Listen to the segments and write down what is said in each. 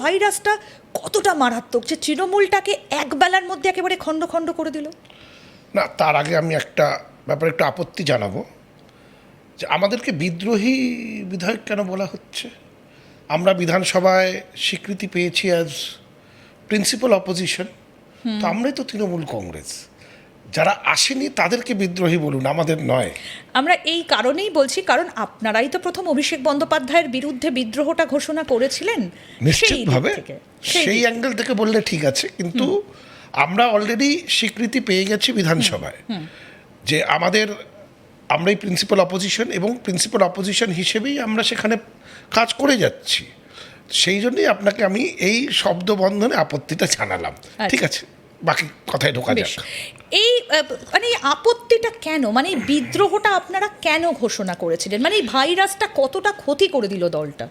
ভাইরাসটা কতটা মারাত্মক যে তৃণমূলটাকে একবেলার মধ্যে একেবারে খণ্ড খণ্ড করে দিল? না, তার আগে আমি একটা ব্যাপারে একটু আপত্তি জানাবো, যে আমাদেরকে বিদ্রোহী বিধায়ক কেন বলা হচ্ছে? আমরা বিধানসভায় স্বীকৃতি পেয়েছি অ্যাজ প্রিন্সিপাল অপোজিশন, তো আমরাই তো তৃণমূল কংগ্রেস। যারা আসেনি তাদেরকে বিদ্রোহী বলুন, আমাদের নয়। আমরা এই কারণেই বলছি, কারণ আপনারাই তো প্রথম অভিষেক বন্দ্যোপাধ্যায়ের বিরুদ্ধে বিদ্রোহটা ঘোষণা করেছিলেন। নিশ্চিতভাবে সেই অ্যাঙ্গেল থেকে বললে ঠিক আছে, কিন্তু আমরা অলরেডি স্বীকৃতি পেয়ে গেছি বিধানসভায় যে আমরাই প্রিন্সিপাল অপোজিশন, এবং প্রিন্সিপাল অপোজিশন হিসেবেই আমরা সেখানে কাজ করে যাচ্ছি। সেই জন্যই আপনাকে আমি এই শব্দবন্ধনে আপত্তিটা জানালাম। ঠিক আছে, বাকি কথায় ঢোকা যাক। এই মানে আপত্তিটা কেন, মানে এই বিদ্রোহটা আপনারা কেন ঘোষণা করেছিলেন? মানে এই ভাইরাসটা কতটা ক্ষতি করে দিল দলটা,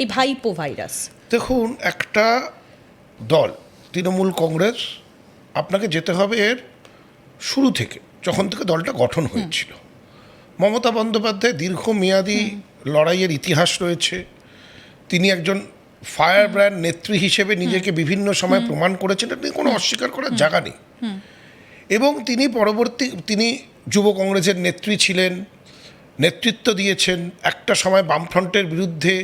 এই ভাইপো ভাইরাস? দেখুন, একটা দল তৃণমূল কংগ্রেস, আপনাকে যেতে হবে এর শুরু থেকে, যখন থেকে দলটা গঠন হয়েছিল। মমতা বন্দ্যোপাধ্যায় দীর্ঘমেয়াদী লড়াইয়ের ইতিহাস রয়েছে। তিনি একজন ফায়ার ব্র্যান্ড নেত্রী হিসেবে নিজেকে বিভিন্ন সময় প্রমাণ করেছেন, এটা কোনো অস্বীকার করার জায়গা নেই। এবং তিনি যুব কংগ্রেসের নেত্রী ছিলেন, নেতৃত্ব দিয়েছেন। একটা সময় বামফ্রন্টের বিরুদ্ধে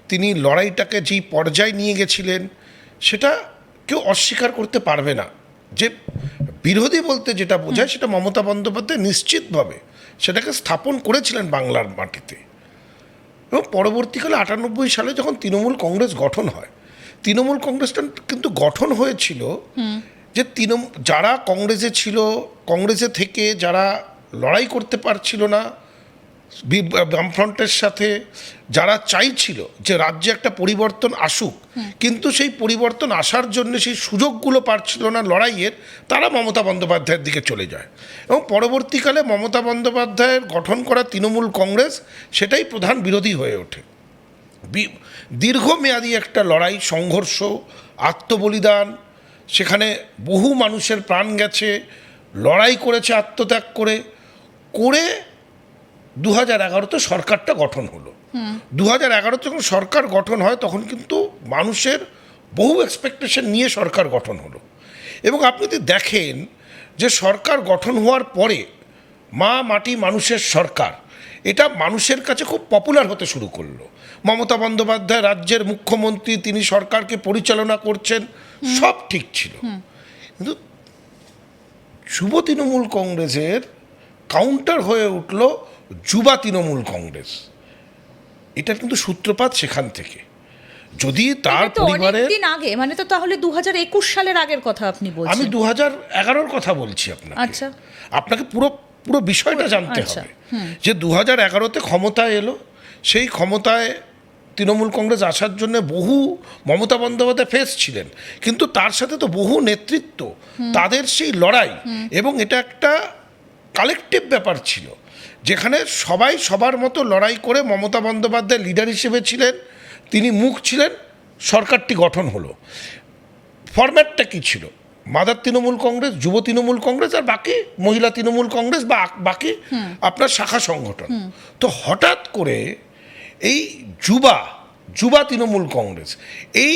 তিনি লড়াইটাকে যেই পর্যায়ে নিয়ে গেছিলেন, সেটা কেউ অস্বীকার করতে পারবে না। যে বিরোধী বলতে যেটা বোঝায়, সেটা মমতা বন্দ্যোপাধ্যায় নিশ্চিতভাবে সেটাকে স্থাপন করেছিলেন বাংলার মাটিতে। এবং পরবর্তীকালে 98 সালে যখন তৃণমূল কংগ্রেস গঠন হয়, তৃণমূল কংগ্রেসটা কিন্তু গঠন হয়েছিল যে যারা কংগ্রেসে ছিল, কংগ্রেসে থেকে যারা লড়াই করতে পারছিল না বামফ্রন্টের সাথে, যারা চাইছিল যে রাজ্যে একটা পরিবর্তন আসুক, কিন্তু সেই পরিবর্তন আসার জন্য সেই সুযোগগুলো পাচ্ছিল না লড়াইয়ের, তারা মমতা বন্দ্যোপাধ্যায়ের দিকে চলে যায়। এবং পরবর্তীকালে মমতা বন্দ্যোপাধ্যায়ের গঠন করা তৃণমূল কংগ্রেস সেটাই প্রধান বিরোধী হয়ে ওঠে। দীর্ঘমেয়াদী একটা লড়াই, সংঘর্ষ, আত্মবলিদান, সেখানে বহু মানুষের প্রাণ গেছে, লড়াই করেছে আত্মত্যাগ করে 2011-তে সরকারটা গঠন হলো। 2011 যখন সরকার গঠন হয়, তখন কিন্তু মানুষের বহু এক্সপেকটেশন নিয়ে সরকার গঠন হলো। এবং আপনি যদি দেখেন যে সরকার গঠন হওয়ার পরে মা মাটি মানুষের সরকার, এটা মানুষের কাছে খুব পপুলার হতে শুরু করলো। মমতা বন্দ্যোপাধ্যায় রাজ্যের মুখ্যমন্ত্রী, তিনি সরকারকে পরিচালনা করছেন, সব ঠিক ছিল। কিন্তু যুব তৃণমূল কংগ্রেসের কাউন্টার হয়ে উঠল যুবা তৃণমূল কংগ্রেস। এটা কিন্তু সূত্রপাত সেখান থেকে। যদি তার পরিবারের দিন আগে, মানে তো তাহলে 2021 সালের আগের কথা আপনি বলছেন? আমি 2011-র কথা বলছি আপনাকে। আচ্ছা, আপনাকে পুরো বিষয়টা জানতে হবে যে 2011-তে ক্ষমতায় এলো। সেই ক্ষমতায় তৃণমূল কংগ্রেস আসার জন্য বহু মমতা বন্দ্যোপাধ্যায় ফেস ছিলেন, কিন্তু তার সাথে তো বহু নেতৃত্ব, তাদের সেই লড়াই, এবং এটা একটা কালেকটিভ ব্যাপার ছিল, যেখানে সবাই সবার মতো লড়াই করে মমতা বন্দ্যোপাধ্যায় লিডার হিসেবে ছিলেন, তিনি মুখ ছিলেন, সরকারটি গঠন হলো। ফরম্যাটটা কী ছিল? মাদার তৃণমূল কংগ্রেস, যুব তৃণমূল কংগ্রেস, আর বাকি মহিলা তৃণমূল কংগ্রেস বা বাকি আপনার শাখা সংগঠন। তো হঠাৎ করে এই যুবা তৃণমূল কংগ্রেস, এই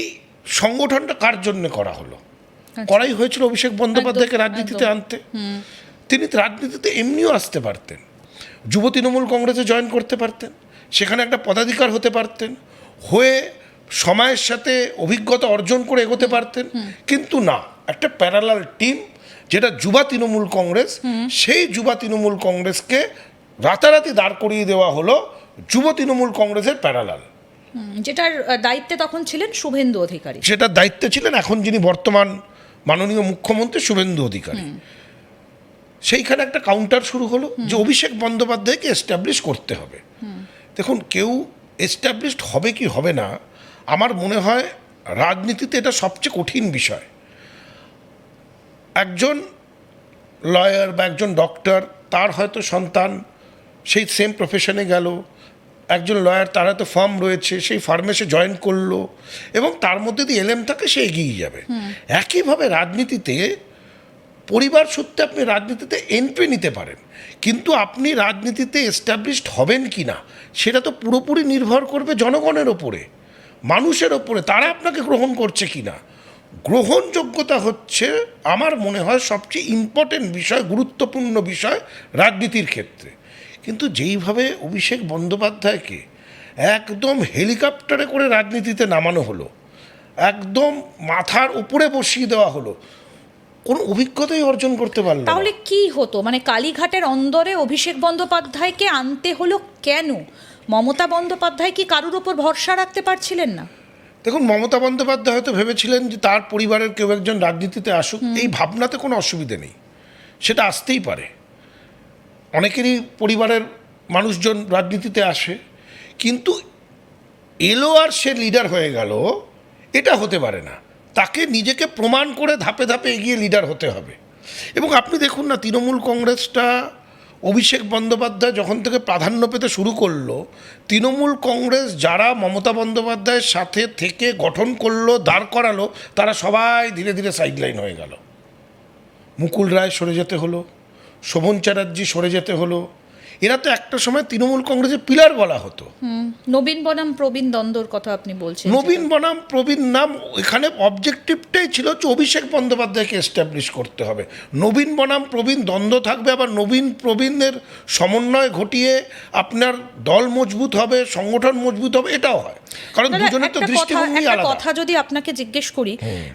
সংগঠনটা কার জন্য করা হলো? করাই হয়েছিল অভিষেক বন্দ্যোপাধ্যায়কে রাজনীতিতে আনতে। তিনি রাজনীতিতে এমনিও আসতে পারতেন, যুব তৃণমূল কংগ্রেসে জয়েন করতে পারতেন, সেখানে একটা পদাধিকার হতে পারতেন, হয়ে সময়ের সাথে অভিজ্ঞতা অর্জন করে এগোতে পারতেন। কিন্তু না, একটা প্যারালাল টিম যেটা যুবা তৃণমূল কংগ্রেস, সেই যুবা তৃণমূল কংগ্রেসকে রাতারাতি দাঁড় করিয়ে দেওয়া হলো যুব তৃণমূল কংগ্রেসের প্যারালাল, যেটার দায়িত্বে তখন ছিলেন শুভেন্দু অধিকারী। সেটার দায়িত্বে ছিলেন এখন যিনি বর্তমান মাননীয় মুখ্যমন্ত্রী শুভেন্দু অধিকারী। সেইখানে একটা কাউন্টার শুরু হলো যে অভিষেক বন্দ্যোপাধ্যায়কে এস্টাবলিশ করতে হবে। দেখুন, কেউ এস্টাবলিশড হবে কি হবে না, আমার মনে হয় রাজনীতিতে এটা সবচেয়ে কঠিন বিষয়। একজন লয়ার বা একজন ডক্টর, তার হয়তো সন্তান সেই সেম প্রফেশনে গেল, একজন লয়ার, তার হয়তো ফার্ম রয়েছে, সেই ফার্মে সে জয়েন করলো, এবং তার মধ্যে দিয়ে এলএম থাকে, সে এগিয়ে যাবে। একইভাবে রাজনীতিতে পরিবার সূত্রে আপনি রাজনীতিতে এন্ট্রি নিতে পারেন, কিন্তু আপনি রাজনীতিতে এস্টাবলিশড হবেন কি না, সেটা তো পুরোপুরি নির্ভর করবে জনগণের ওপরে, মানুষের ওপরে তারা আপনাকে গ্রহণ করছে কি না। গ্রহণযোগ্যতা হচ্ছে আমার মনে হয় সবচেয়ে ইম্পর্টেন্ট বিষয়, গুরুত্বপূর্ণ বিষয় রাজনীতির ক্ষেত্রে। কিন্তু যেইভাবে অভিষেক বন্দ্যোপাধ্যায়কে একদম হেলিকপ্টারে করে রাজনীতিতে নামানো হলো, একদম মাথার উপরে বসিয়ে দেওয়া হলো, কোনো অভিজ্ঞতাই অর্জন করতে পারল না। তাহলে কি হতো, মানে কালীঘাটের অন্দরে অভিষেক বন্দ্যোপাধ্যায়কে আনতে হলো কেন? মমতা বন্দ্যোপাধ্যায় কি কারুর ওপর ভরসা রাখতে পারছিলেন না? দেখুন, মমতা বন্দ্যোপাধ্যায় হয়তো ভেবেছিলেন যে তার পরিবারের কেউ একজন রাজনীতিতে আসুক, এই ভাবনাতে কোনো অসুবিধে নেই, সেটা আসতেই পারে। অনেকেরই পরিবারের মানুষজন রাজনীতিতে আসে, কিন্তু এলো আর সে লিডার হয়ে গেল, এটা হতে পারে না। তাকে নিজেকে প্রমাণ করে ধাপে ধাপে এগিয়ে লিডার হতে হবে। এবং আপনি দেখুন না, তৃণমূল কংগ্রেসটা অভিষেক বন্দ্যোপাধ্যায় যখন থেকে প্রাধান্য পেতে শুরু করলো, তৃণমূল কংগ্রেস যারা মমতা বন্দ্যোপাধ্যায়ের সাথে থেকে গঠন করলো, দাঁড় করালো, তারা সবাই ধীরে ধীরে সাইডলাইন হয়ে গেল। মুকুল রায় সরে যেতে হলো, শোভন চ্যাটার্জি সরে যেতে হলো। এরা তো একটা সময় তৃণমূল কংগ্রেসের পিলার বলা হতো। নবীন বনাম প্রবীণ দ্বন্দ্বর কথা আপনি বলছেন। নবীন বনাম প্রবীণ নাম, এখানে অবজেক্টিভটাই ছিল যে অভিষেক বন্দ্যোপাধ্যায়কে এস্টাবলিশ করতে হবে। নবীন বনাম প্রবীণ দ্বন্দ্ব থাকবে, আবার নবীন প্রবীণের সমন্বয় ঘটিয়ে আপনার দল মজবুত হবে, সংগঠন মজবুত হবে, এটাও হয়। কারণ দুজনের তো দৃষ্টিভঙ্গি আলাদা। কথা যদি আপনাকে জিজ্ঞেস করি,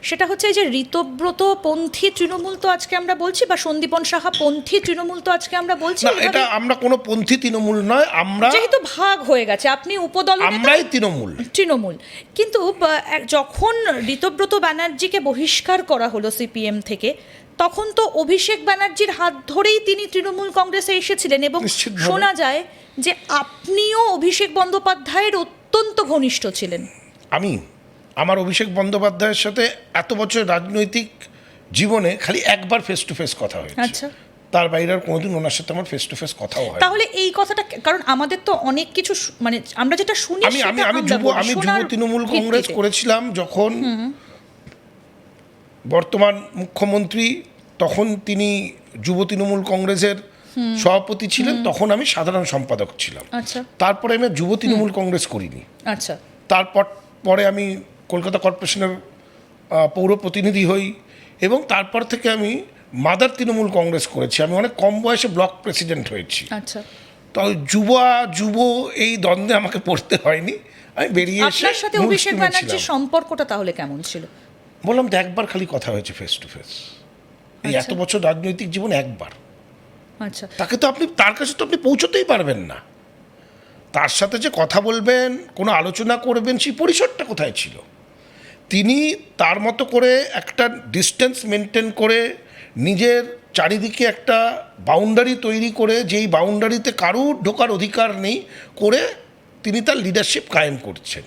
সেটা হচ্ছে এই যে ঋতব্রত পন্থী তৃণমূল তো আজকে আমরা বলছি, বা সন্দীপন সাহা পন্থী তৃণমূল তো আজকে আমরা বলছি। না, এটা আমরা কোনো পন্থী তৃণমূল নয়, আমরা যেহেতু ভাগ হয়ে গেছে, আপনি উপদল, আমরাই তৃণমূল। কিন্তু যখন ঋতব্রত ব্যানার্জিকে বহিষ্কার করা হলো সিপিএম থেকে, তখন তো অভিষেক ব্যানার্জির হাত ধরেই তিনি তৃণমূল কংগ্রেসে এসেছিলেন, এবং নিশ্চিতভাবে। শোনা যায় যে আপনিও অভিষেক বন্দ্যোপাধ্যায়ের অত্যন্ত ঘনিষ্ঠ ছিলেন। আমার অভিষেক বন্দ্যোপাধ্যায়ের সাথে এত বছর রাজনৈতিক জীবনে খালি একবার ফেস টু ফেস কথা হয়েছে। আচ্ছা, তার বাইরে আর কোনোদিন ওনার সাথে আমার ফেস টু ফেস কথাও হয়। তাহলে এই কথাটা, কারণ আমাদের তো অনেক কিছু মানে আমরা যেটা শুনি, আমি যুব তৃণমূল কংগ্রেস করেছিলাম যখন বর্তমান মুখ্যমন্ত্রী, তখন তিনি যুব তৃণমূল কংগ্রেসের সভাপতি ছিলেন, তখন আমি সাধারণ সম্পাদক ছিলাম। আচ্ছা, তারপরে আমি যুব তৃণমূল কংগ্রেস করিনি। আচ্ছা, পরে আমি কলকাতা কর্পোরেশনের পৌর প্রতিনিধি হই, এবং তারপর থেকে আমি মাদার তৃণমূল কংগ্রেস করেছি। আমি অনেক কম বয়সে ব্লক প্রেসিডেন্ট হয়েছি। আচ্ছা। তো যুব এই দ্বন্দ্বে আমাকে পড়তে হয়নি, আমি বেরিয়ে এসে। আপনার সাথে অভিষেক ব্যানার্জির সম্পর্কটা তাহলে কেমন ছিল? বললাম তো, একবার খালি কথা হয়েছে ফেস টু ফেস, এই এত বছর রাজনৈতিক জীবন একবার। আচ্ছা, তাকে তো আপনি, তার কাছে তো আপনি পৌঁছতেই পারবেন না। তার সাথে যে কথা বলবেন, কোনো আলোচনা করবেন, সেই পরিসরটা কোথায় ছিল? তিনি তার মতো করে একটা ডিস্টেন্স মেনটেন করে, নিজের চারিদিকে একটা বাউন্ডারি তৈরি করে, যেই বাউন্ডারিতে কারুর ঢোকার অধিকার নেই করে, তিনি তার লিডারশিপ কায়েম করছেন।